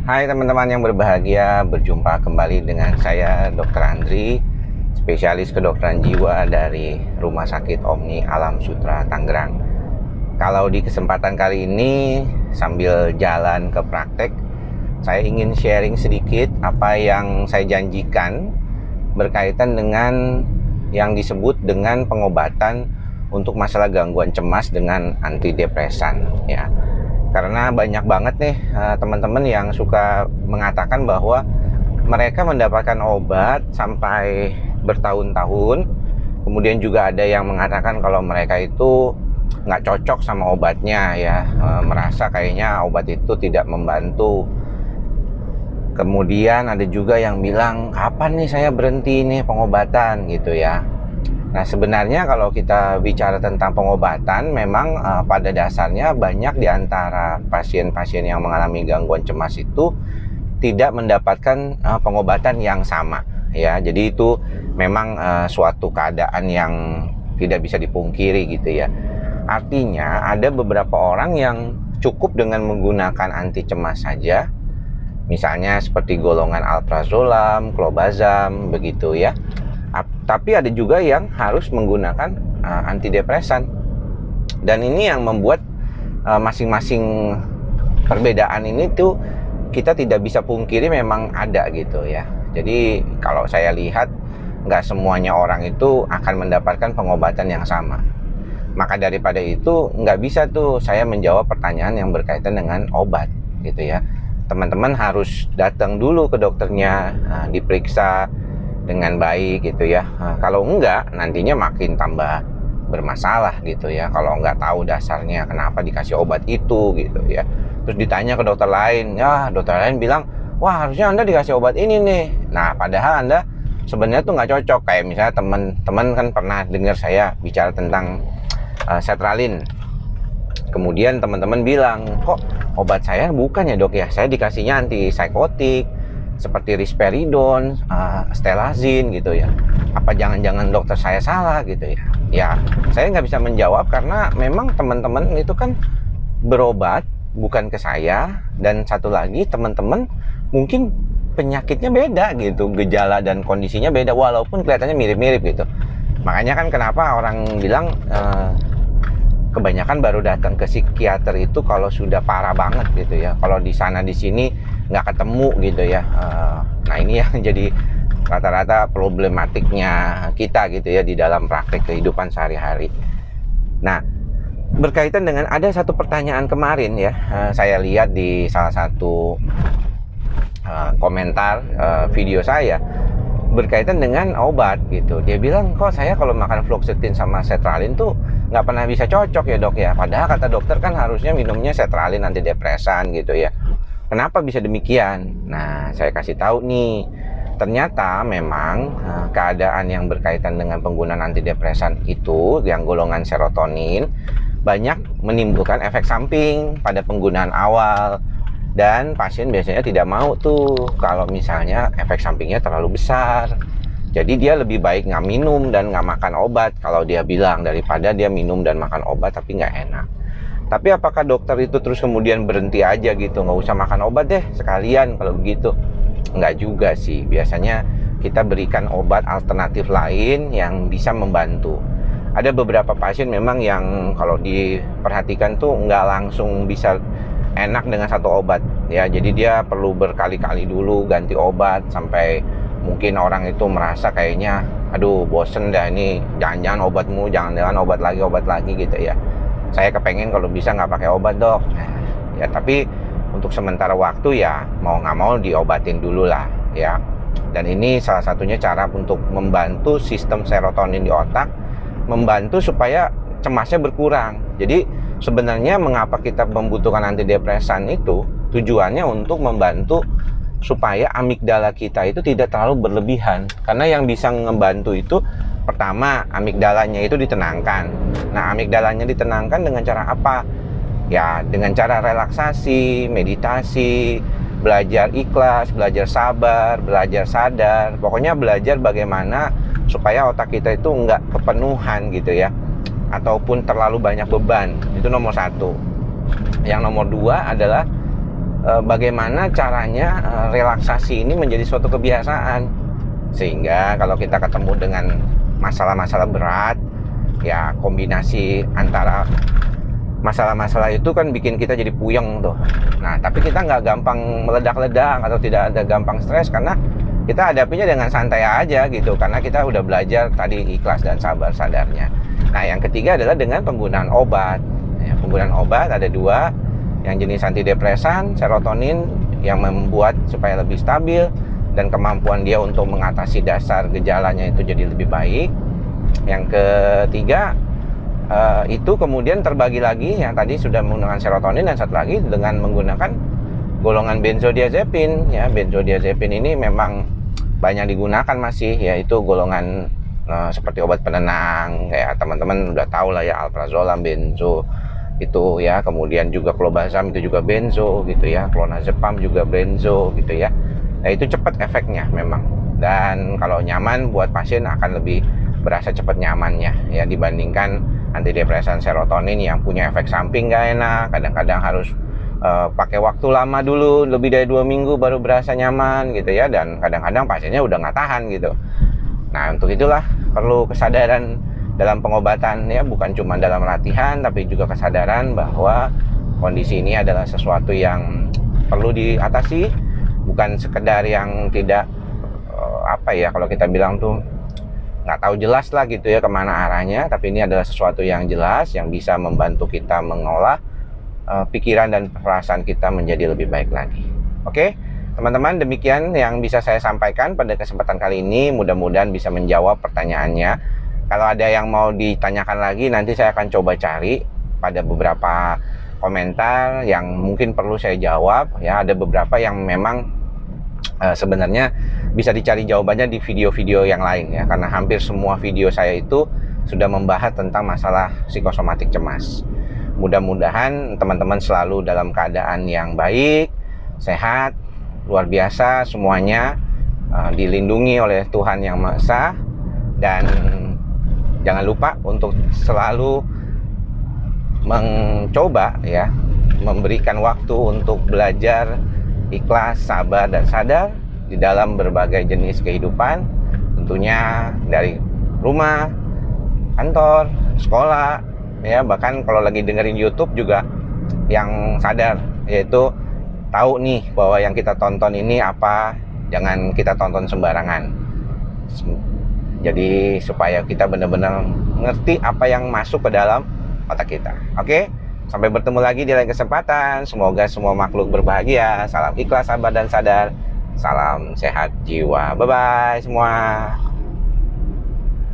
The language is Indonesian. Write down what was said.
Hai teman-teman yang berbahagia, berjumpa kembali dengan saya Dr. Andri, spesialis kedokteran jiwa dari Rumah Sakit Omni Alam Sutra Tangerang. Kalau di kesempatan kali ini sambil jalan ke praktek, saya ingin sharing sedikit apa yang saya janjikan berkaitan dengan yang disebut dengan pengobatan untuk masalah gangguan cemas dengan antidepresan ya. Karena banyak banget nih teman-teman yang suka mengatakan bahwa mereka mendapatkan obat sampai bertahun-tahun. Kemudian juga ada yang mengatakan kalau mereka itu nggak cocok sama obatnya ya, merasa kayaknya obat itu tidak membantu. Kemudian ada juga yang bilang, kapan nih saya berhenti nih pengobatan gitu ya. Nah sebenarnya kalau kita bicara tentang pengobatan, memang pada dasarnya banyak di antara pasien-pasien yang mengalami gangguan cemas itu tidak mendapatkan pengobatan yang sama ya. Jadi itu memang suatu keadaan yang tidak bisa dipungkiri gitu ya. Artinya ada beberapa orang yang cukup dengan menggunakan anti cemas saja, misalnya seperti golongan alprazolam, clobazam begitu ya. Tapi ada juga yang harus menggunakan antidepresan. Dan ini yang membuat masing-masing perbedaan ini tuh kita tidak bisa pungkiri memang ada gitu ya. Jadi kalau saya lihat nggak semuanya orang itu akan mendapatkan pengobatan yang sama. Maka daripada itu nggak bisa tuh saya menjawab pertanyaan yang berkaitan dengan obat gitu ya. Teman-teman harus datang dulu ke dokternya, diperiksa dengan baik gitu ya. Kalau enggak, nantinya makin tambah bermasalah gitu ya. Kalau enggak tahu dasarnya kenapa dikasih obat itu gitu ya. Terus ditanya ke dokter lain, ya dokter lain bilang, wah harusnya Anda dikasih obat ini nih. Nah padahal Anda sebenarnya tuh nggak cocok. Kayak misalnya teman-teman kan pernah dengar saya bicara tentang sertralin. Kemudian teman-teman bilang, kok obat saya bukan ya dok ya, saya dikasihnya antipsikotik seperti risperidon, stelazin gitu ya. Apa jangan-jangan dokter saya salah gitu ya? Ya, saya nggak bisa menjawab karena memang teman-teman itu kan berobat bukan ke saya, dan satu lagi teman-teman mungkin penyakitnya beda gitu, gejala dan kondisinya beda walaupun kelihatannya mirip-mirip gitu. Makanya kan kenapa orang bilang kebanyakan baru datang ke psikiater itu kalau sudah parah banget gitu ya. Kalau di sana di sini nggak ketemu gitu ya. Nah ini yang jadi rata-rata problematiknya kita gitu ya di dalam praktek kehidupan sehari-hari. Nah berkaitan dengan ada satu pertanyaan kemarin ya, saya lihat di salah satu komentar video saya berkaitan dengan obat gitu. Dia bilang, kok saya kalau makan fluoxetine sama sertralin tuh nggak pernah bisa cocok ya dok ya. Padahal kata dokter kan harusnya minumnya sertralin antidepresan gitu ya. Kenapa bisa demikian? Nah saya kasih tahu nih, ternyata memang keadaan yang berkaitan dengan penggunaan antidepresan itu yang golongan serotonin banyak menimbulkan efek samping pada penggunaan awal. Dan pasien biasanya tidak mau tuh kalau misalnya efek sampingnya terlalu besar. Jadi dia lebih baik nggak minum dan nggak makan obat kalau dia bilang, daripada dia minum dan makan obat tapi nggak enak. Tapi apakah dokter itu terus kemudian berhenti aja gitu, nggak usah makan obat deh sekalian kalau begitu? Nggak juga sih. Biasanya kita berikan obat alternatif lain yang bisa membantu. Ada beberapa pasien memang yang kalau diperhatikan tuh nggak langsung bisa enak dengan satu obat ya. Jadi dia perlu berkali-kali dulu ganti obat sampai mungkin orang itu merasa kayaknya aduh bosen dah ini, jangan-jangan obatmu, jangan-jangan obat lagi gitu ya. Saya kepengen kalau bisa nggak pakai obat dok. Ya tapi untuk sementara waktu ya mau nggak mau diobatin dulu lah ya. Dan ini salah satunya cara untuk membantu sistem serotonin di otak, membantu supaya cemasnya berkurang. Jadi sebenarnya mengapa kita membutuhkan antidepresan itu tujuannya untuk membantu supaya amigdala kita itu tidak terlalu berlebihan. Karena yang bisa membantu itu pertama amigdalanya itu ditenangkan. Nah amigdalanya ditenangkan dengan cara apa? Ya dengan cara relaksasi, meditasi, belajar ikhlas, belajar sabar, belajar sadar. Pokoknya belajar bagaimana supaya otak kita itu nggak kepenuhan gitu ya, ataupun terlalu banyak beban. Itu nomor satu. Yang nomor dua adalah bagaimana caranya relaksasi ini menjadi suatu kebiasaan, sehingga kalau kita ketemu dengan masalah-masalah berat, ya kombinasi antara masalah-masalah itu kan bikin kita jadi puyeng tuh. Nah, tapi kita nggak gampang meledak-ledak atau tidak ada gampang stres karena kita hadapinya dengan santai aja gitu, karena kita udah belajar tadi ikhlas dan sabar sadarnya. Nah, yang ketiga adalah dengan penggunaan obat. Ya, penggunaan obat ada dua, yang jenis antidepresan, serotonin yang membuat supaya lebih stabil dan kemampuan dia untuk mengatasi dasar gejalanya itu jadi lebih baik. Yang ketiga itu kemudian terbagi lagi, yang tadi sudah menggunakan serotonin dan satu lagi dengan menggunakan golongan benzodiazepin. Ya, benzodiazepin ini memang banyak digunakan masih, yaitu golongan seperti obat penenang, kayak teman-teman udah tahu lah ya, alprazolam, benzo itu ya, kemudian juga clobazam itu juga benzo gitu ya, clonazepam juga benzo gitu ya. Nah, itu cepat efeknya memang, dan kalau nyaman buat pasien akan lebih berasa cepat nyamannya ya, dibandingkan antidepresan serotonin yang punya efek samping gak enak, kadang-kadang harus pakai waktu lama dulu, lebih dari 2 minggu baru berasa nyaman gitu ya, dan kadang-kadang pasiennya udah nggak tahan gitu. Nah, untuk itulah perlu kesadaran dalam pengobatan ya, bukan cuma dalam latihan tapi juga kesadaran bahwa kondisi ini adalah sesuatu yang perlu diatasi, bukan sekedar yang tidak apa ya, kalau kita bilang tuh nggak tahu jelas lah gitu ya kemana arahnya, tapi ini adalah sesuatu yang jelas yang bisa membantu kita mengolah pikiran dan perasaan kita menjadi lebih baik lagi. Oke, teman-teman, demikian yang bisa saya sampaikan pada kesempatan kali ini. Mudah-mudahan bisa menjawab pertanyaannya. Kalau ada yang mau ditanyakan lagi, nanti saya akan coba cari pada beberapa komentar yang mungkin perlu saya jawab ya. Ada beberapa yang memang sebenarnya bisa dicari jawabannya di video-video yang lain ya, karena hampir semua video saya itu sudah membahas tentang masalah psikosomatik cemas. Mudah-mudahan teman-teman selalu dalam keadaan yang baik, sehat, luar biasa semuanya, dilindungi oleh Tuhan Yang Maha Esa, dan jangan lupa untuk selalu mencoba ya, memberikan waktu untuk belajar ikhlas, sabar, dan sadar di dalam berbagai jenis kehidupan, tentunya dari rumah, kantor, sekolah, ya, bahkan kalau lagi dengerin YouTube juga yang sadar, yaitu tahu nih bahwa yang kita tonton ini apa, jangan kita tonton sembarangan. Jadi supaya kita benar-benar ngerti apa yang masuk ke dalam otak kita. Oke? Sampai bertemu lagi di lain kesempatan. Semoga semua makhluk berbahagia. Salam ikhlas, sabar, dan sadar. Salam sehat jiwa. Bye-bye semua.